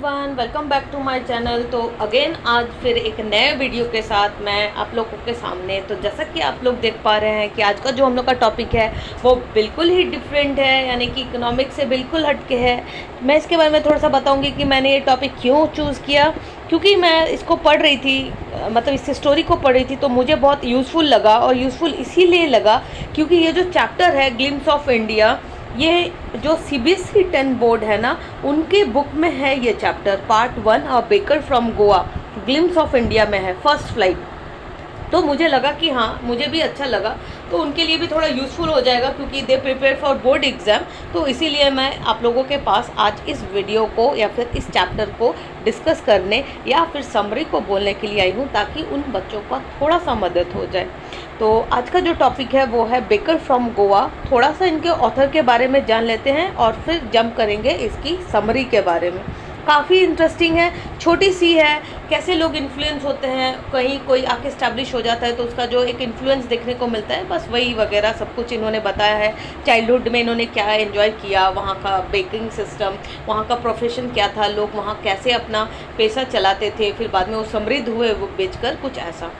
Everyone, welcome back to my channel. तो again आज फिर एक नए वीडियो के साथ मैं आप लोगों के सामने। तो जैसा कि आप लोग देख पा रहे हैं कि आज का जो हम लोग का टॉपिक है वो बिल्कुल ही डिफरेंट है, यानी कि इकोनॉमिक्स से बिल्कुल हटके है। मैं इसके बारे में थोड़ा सा बताऊंगी कि मैंने ये टॉपिक क्यों चूज़ किया, क्योंकि मैं इसको पढ़ रही थी, मतलब इस स्टोरी को पढ़ रही थी तो मुझे बहुत यूज़फुल लगा। और यूज़फुल इसीलिए लगा क्योंकि ये जो चैप्टर है ग्लिम्स ऑफ इंडिया, ये जो सीबीएसई 10 बोर्ड है ना, उनके बुक में है ये चैप्टर। पार्ट 1 और baker from Goa glimpse of India में है, फर्स्ट फ्लाइट। तो मुझे लगा कि हाँ, मुझे भी अच्छा लगा, तो उनके लिए भी थोड़ा यूज़फुल हो जाएगा क्योंकि they prepare for board exam. तो इसीलिए मैं आप लोगों के पास आज इस वीडियो को या फिर इस चैप्टर को डिस्कस करने या फिर समरी को बोलने के लिए आई हूँ, ताकि उन बच्चों का थोड़ा सा मदद हो जाए। तो आज का जो टॉपिक है वो है बेकर फ्रॉम गोवा। थोड़ा सा इनके ऑथर के बारे में जान लेते हैं और फिर जंप करेंगे इसकी समरी के बारे में। काफ़ी इंटरेस्टिंग है, छोटी सी है, कैसे लोग इन्फ्लुएंस होते हैं, कहीं कोई आके इस्टेब्लिश हो जाता है तो उसका जो एक इन्फ्लुएंस देखने को मिलता है, बस वही वगैरह सब कुछ इन्होंने बताया है। चाइल्डहुड में इन्होंने क्या एंजॉय किया, वहाँ का बेकिंग सिस्टम, वहाँ का प्रोफेशन क्या था, लोग वहाँ कैसे अपना पैसा चलाते थे, फिर बाद में वो समृद्ध हुए वो बेचकर, कुछ ऐसा।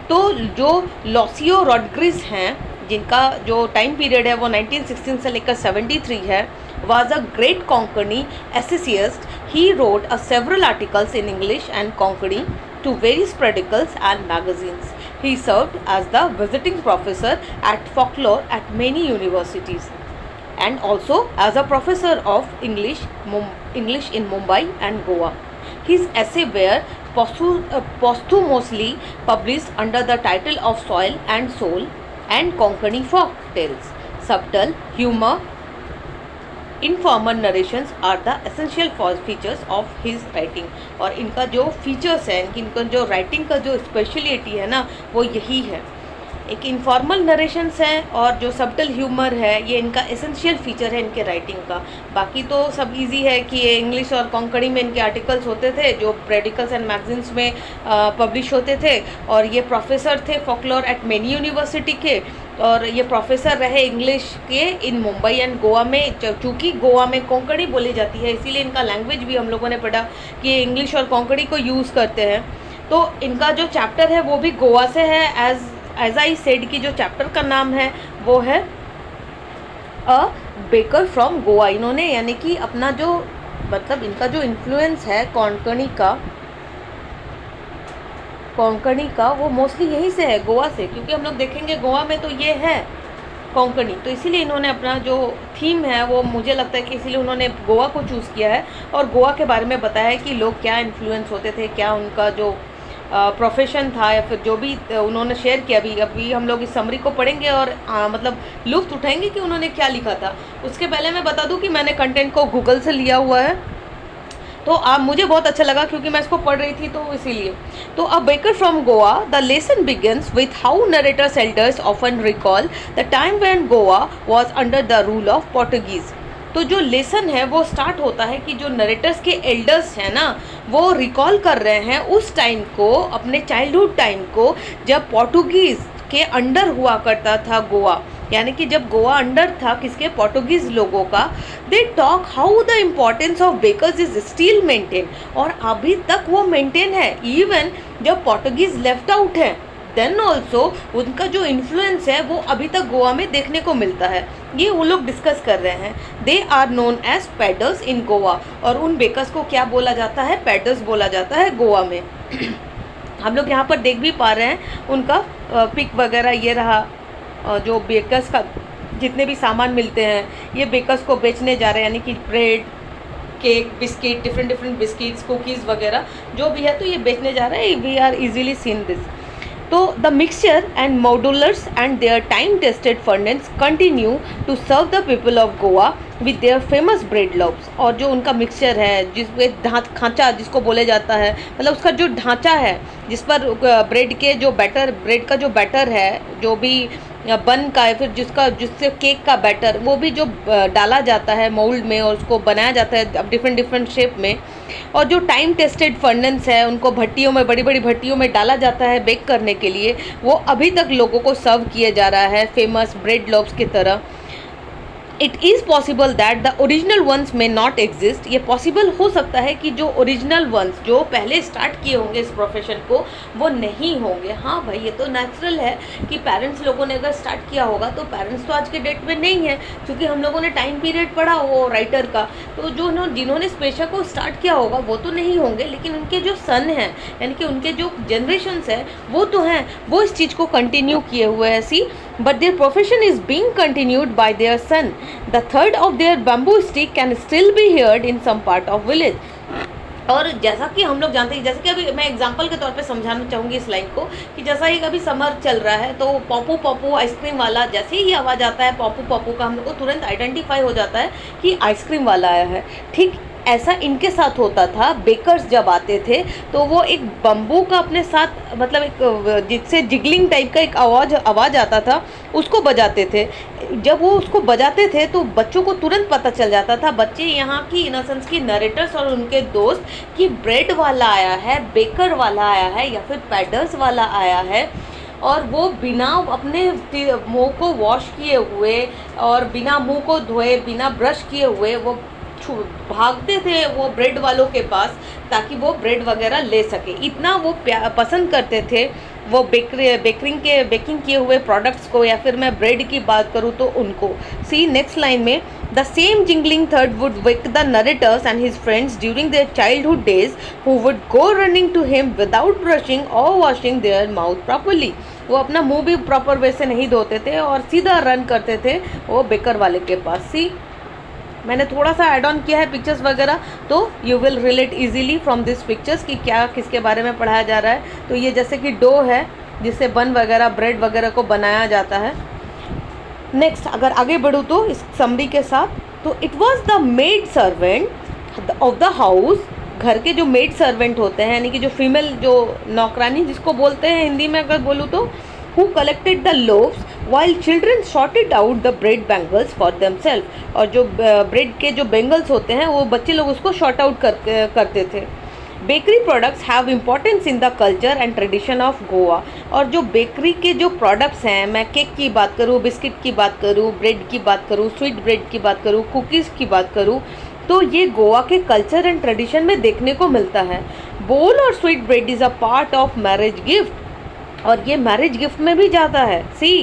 तो जो लॉसियो रॉड्रिग्स हैं, जिनका जो टाइम पीरियड है वो 1916 से लेकर 73 है, was a great Konkani essayist. He wrote several articles in English and Konkani to various periodicals and magazines. He served as the visiting professor at folklore at many universities and also as a professor of English in Mumbai and Goa. His essay were posthumously published under the title of Soil and Soul and Konkani folk tales. Subtle humor, informal narrations are the essential features of his writing. और इनका जो features है, इनका जो writing का जो speciality है ना, वो यही है। एक इनफॉर्मल नरेशंस हैं और जो सबटल ह्यूमर है, ये इनका एसेंशियल फीचर है इनके राइटिंग का। बाकी तो सब इजी है कि ये इंग्लिश और कोंकणी में इनके आर्टिकल्स होते थे जो पेरियोडिकल्स एंड मैगजीन्स में पब्लिश होते थे। और ये प्रोफेसर थे फोकलोर एट मेनी यूनिवर्सिटी के, और ये प्रोफेसर रहे इंग्लिश के इन मुंबई एंड गोवा में। चूँकि गोवा में कोंकणी बोली जाती है, इसीलिए इनका लैंग्वेज भी हम लोगों ने पढ़ा कि ये इंग्लिश और कोंकणी को यूज़ करते हैं। तो इनका जो चैप्टर है वो भी गोवा से है। एज आई सेड कि जो चैप्टर का नाम है वो है अ बेकर फ्रॉम गोवा। इन्होंने यानी कि अपना जो मतलब इनका जो इन्फ्लुएंस है कोंकणी का वो मोस्टली यहीं से है, गोवा से, क्योंकि हम लोग देखेंगे गोवा में तो ये है कोंकणी। तो इसीलिए इन्होंने अपना जो थीम है वो, मुझे लगता है कि इसीलिए उन्होंने गोवा को चूज़ किया है और गोवा के बारे में बताया है कि लोग क्या इन्फ्लुएंस होते थे, क्या उनका जो प्रोफेशन था या फिर जो भी उन्होंने शेयर किया। अभी हम लोग इस समरी को पढ़ेंगे और मतलब लुत्फ़ उठाएंगे कि उन्होंने क्या लिखा था। उसके पहले मैं बता दूं कि मैंने कंटेंट को गूगल से लिया हुआ है, तो मुझे बहुत अच्छा लगा क्योंकि मैं इसको पढ़ रही थी, तो इसीलिए। तो a baker from Goa, the lesson begins with how narrator's elders often recall the time when Goa was under the rule of Portuguese. तो जो लेसन है वो स्टार्ट होता है कि जो नरेटर्स के एल्डर्स हैं ना, वो रिकॉल कर रहे हैं उस टाइम को, अपने चाइल्डहुड टाइम को, जब पोर्टुगीज़ के अंडर हुआ करता था गोवा। यानी कि जब गोवा अंडर था किसके, पोर्टुगीज़ लोगों का। They talk how the importance of bakers is still maintain, और अभी तक वो मेंटेन है। इवन जब पोर्टुगीज़ लेफ्ट आउट है देन ऑल्सो उनका जो इन्फ्लुएंस है वो अभी तक गोवा में देखने को मिलता है। ये वो लोग डिस्कस कर रहे हैं। They are known as Padres इन गोवा, और उन बेकर्स को क्या बोला जाता है, पैडर्स बोला जाता है गोवा में। हम लोग यहाँ पर देख भी पा रहे हैं उनका पिक वगैरह, ये रहा जो बेकर्स का जितने भी सामान मिलते हैं ये बेकर्स को बेचने जा रहे हैं, यानी कि bread, cake, biscuit, different biscuits, cookies वगैरह जो भी है, तो ये बेचने जा रहे हैं। We are easily seen this. तो the mixture and moulders and their time tested furnaces continue to serve the people of Goa with their famous bread loaves. और जो उनका मिक्सचर है, जिसमें खांचा जिसको बोले जाता है, मतलब उसका जो ढांचा है जिस पर ब्रेड का जो बैटर है, जो भी बन का है, फिर जिससे केक का बैटर, वो भी जो डाला जाता है मोल्ड में और उसको बनाया जाता है डिफरेंट शेप में। और जो टाइम टेस्टेड फर्नेंस है, उनको भट्टियों में, बड़ी बड़ी भट्टियों में डाला जाता है बेक करने के लिए, वो अभी तक लोगों को सर्व किया जा रहा है फेमस ब्रेड लोव्स की तरह। It is possible that the original ones may not exist. ये पॉसिबल हो सकता है कि जो ओरिजिनल वंस जो पहले स्टार्ट किए होंगे इस प्रोफेशन को वो नहीं होंगे। हाँ भाई, ये तो नेचुरल है कि पेरेंट्स लोगों ने अगर स्टार्ट किया होगा तो पेरेंट्स तो आज के डेट में नहीं है, क्योंकि हम लोगों ने टाइम पीरियड पढ़ा वो राइटर का, तो जो जिन्होंने इस पेशा को स्टार्ट किया होगा वो तो नहीं होंगे, लेकिन उनके जो सन हैं यानी कि उनके जो जनरेशन्स हैं वो तो हैं, वो इस चीज़ को कंटिन्यू किए हुए हैं। सी but their profession is being continued by their son. The third of their bamboo stick can still be heard in some part of village. और जैसा कि हम लोग जानते हैं, जैसे कि अभी मैं एग्जांपल के तौर पे समझाना चाहूँगी इस लाइन को, कि जैसा ही अभी समर चल रहा है तो पॉपू पॉपू आइसक्रीम वाला, जैसे ही आवाज़ आता है पॉपू पॉपू का, हम लोग को तुरंत आइडेंटिफाई हो जाता है कि आइसक्रीम वाला आया है। ठीक ऐसा इनके साथ होता था। बेकर्स जब आते थे तो वो एक बम्बू का अपने साथ, मतलब एक जिससे जिगलिंग टाइप का एक आवाज़ आता था, उसको बजाते थे। जब वो उसको बजाते थे तो बच्चों को तुरंत पता चल जाता था, बच्चे यहाँ की इनोसेंस की नरेटर्स और उनके दोस्त, कि ब्रेड वाला आया है, बेकर वाला आया है या फिर पैडर्स वाला आया है। और वो बिना अपने मुंह को वॉश किए हुए और बिना मुंह को धोए, बिना ब्रश किए हुए वो भागते थे वो ब्रेड वालों के पास, ताकि वो ब्रेड वगैरह ले सके। इतना वो पसंद करते थे वो बेकिंग किए हुए प्रोडक्ट्स को, या फिर मैं ब्रेड की बात करूँ तो उनको। सी नेक्स्ट लाइन में, द सेम जिंगलिंग थर्ड would wake the narrators and his friends during their childhood days, who would go running to him without brushing और वॉशिंग देयर माउथ प्रॉपरली। वो अपना मुंह भी प्रॉपर वे से नहीं धोते थे और सीधा रन करते थे वो बेकर वाले के पास। सी मैंने थोड़ा सा ऐड ऑन किया है पिक्चर्स वगैरह, तो you will relate easily from this pictures कि क्या किसके बारे में पढ़ाया जा रहा है। तो ये जैसे कि डो है जिससे बन वगैरह ब्रेड वगैरह को बनाया जाता है। नेक्स्ट अगर आगे बढ़ूँ तो इस समरी के साथ, तो it was the maid servant of the house, घर के जो मेड सर्वेंट होते हैं यानी कि जो फीमेल जो नौकरानी जिसको बोलते हैं हिंदी में अगर बोलूँ तो, who collected the loaves while children sorted out the bread bangles for themselves। और जो ब्रेड के जो बेंगल्स होते हैं वो बच्चे लोग उसको शॉर्ट आउट करते थे। Bakery products have importance in the culture and tradition of Goa. और जो बेकरी के जो प्रोडक्ट्स हैं, मैं केक की बात करूँ, बिस्किट की बात करूँ, ब्रेड की बात करूँ, स्वीट ब्रेड की बात करूँ, कुकीज़ की बात करूँ, तो ये गोवा के कल्चर एंड ट्रेडिशन में देखने को मिलता है। बोल और sweet bread is a part of marriage gift, और ये मैरिज गिफ्ट में भी जाता है। सी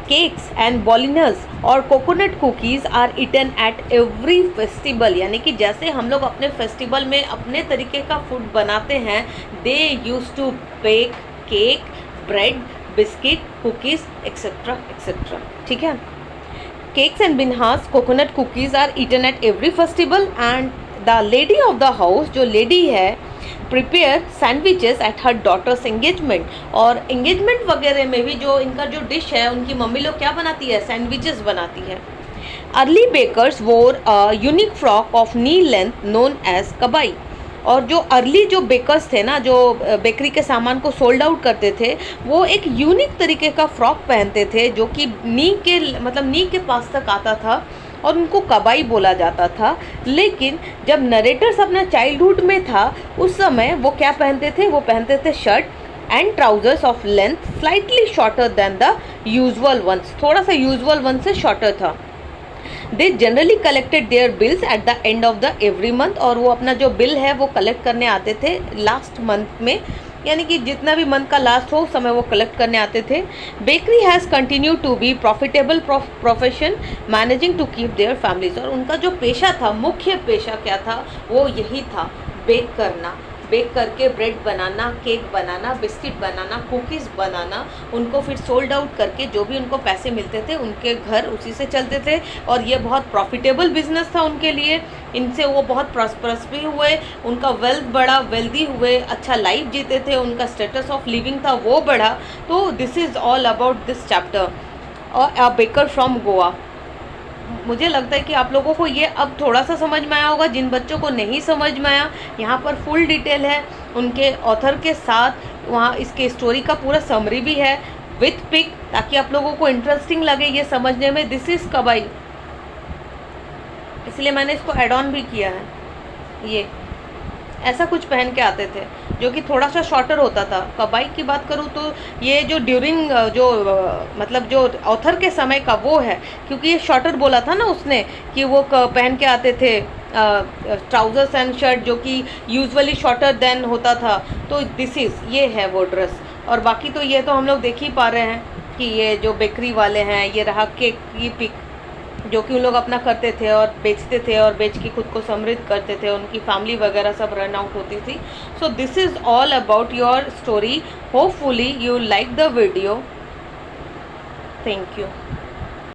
केक्स एंड बॉलिनर्स और coconut cookies are eaten at every festival. यानी कि जैसे हम लोग अपने फेस्टिवल में अपने तरीके का फूड बनाते हैं, they use to bake cake, bread, biscuit, cookies etcetera etcetera. ठीक है, केक्स एंड बिन्हास coconut cookies are eaten at every festival. And the lady of the house, जो लेडी है, prepare sandwiches at her daughter's engagement. और engagement वगैरह में भी जो इनका जो डिश है उनकी मम्मी लोग क्या बनाती है, सैंडविचेस बनाती है। Early bakers wore unique frock of knee length known as kabai. और जो अर्ली जो बेकर्स थे ना, जो बेकरी के सामान को सोल्ड आउट करते थे, वो एक यूनिक तरीके का फ्रॉक पहनते थे जो कि नी के पास तक आता था और उनको कबाई बोला जाता था। लेकिन जब नरेटर्स अपना चाइल्डहुड में था उस समय वो क्या पहनते थे, वो पहनते थे shirt and trousers of length slightly shorter than the usual ones, थोड़ा सा यूजुअल वन से शॉर्टर था। They generally collected their bills at the end of the every month. और वो अपना जो बिल है वो कलेक्ट करने आते थे लास्ट मंथ में, यानी कि जितना भी मंथ का लास्ट हो उस समय वो कलेक्ट करने आते थे। Bakery has continue to be profitable profession managing to keep their families. और उनका जो पेशा था, मुख्य पेशा क्या था, वो यही था, बेक करना, बेक करके ब्रेड बनाना, केक बनाना, बिस्किट बनाना, कुकीज़ बनाना, उनको फिर सोल्ड आउट करके जो भी उनको पैसे मिलते थे उनके घर उसी से चलते थे। और ये बहुत प्रॉफिटेबल बिजनेस था उनके लिए, इनसे वो बहुत प्रॉस्परस भी हुए, उनका वेल्थ बढ़ा, वेल्दी हुए, अच्छा लाइफ जीते थे, उनका स्टेटस ऑफ लिविंग था वो बढ़ा। तो this is all about this chapter और अ बेकर फ्रॉम गोवा। मुझे लगता है कि आप लोगों को ये अब थोड़ा सा समझ में आया होगा। जिन बच्चों को नहीं समझ में आया, यहाँ पर फुल डिटेल है उनके ऑथर के साथ, वहाँ इसके स्टोरी का पूरा समरी भी है विथ पिक, ताकि आप लोगों को इंटरेस्टिंग लगे ये समझने में। दिस इज़ कबाई, इसलिए मैंने इसको एड ऑन भी किया है। ये ऐसा कुछ पहन के आते थे। जो कि थोड़ा सा शॉर्टर होता था। कबाई की बात करूँ तो ये जो ड्यूरिंग जो मतलब जो ऑथर के समय का वो है, क्योंकि ये शॉर्टर बोला था ना उसने कि वो पहन के आते थे ट्राउजर्स एंड शर्ट जो कि यूजुअली शॉर्टर देन होता था। तो दिस इज़ ये है वो ड्रेस। और बाकी तो ये तो हम लोग देख ही पा रहे हैं कि ये जो बेकरी वाले हैं, ये रहा केक की पिक जो कि उन लोग अपना करते थे और बेचते थे और बेच के खुद को समृद्ध करते थे, उनकी फैमिली वगैरह सब रन आउट होती थी। So this is all about your story. Hopefully you like the video. Thank you.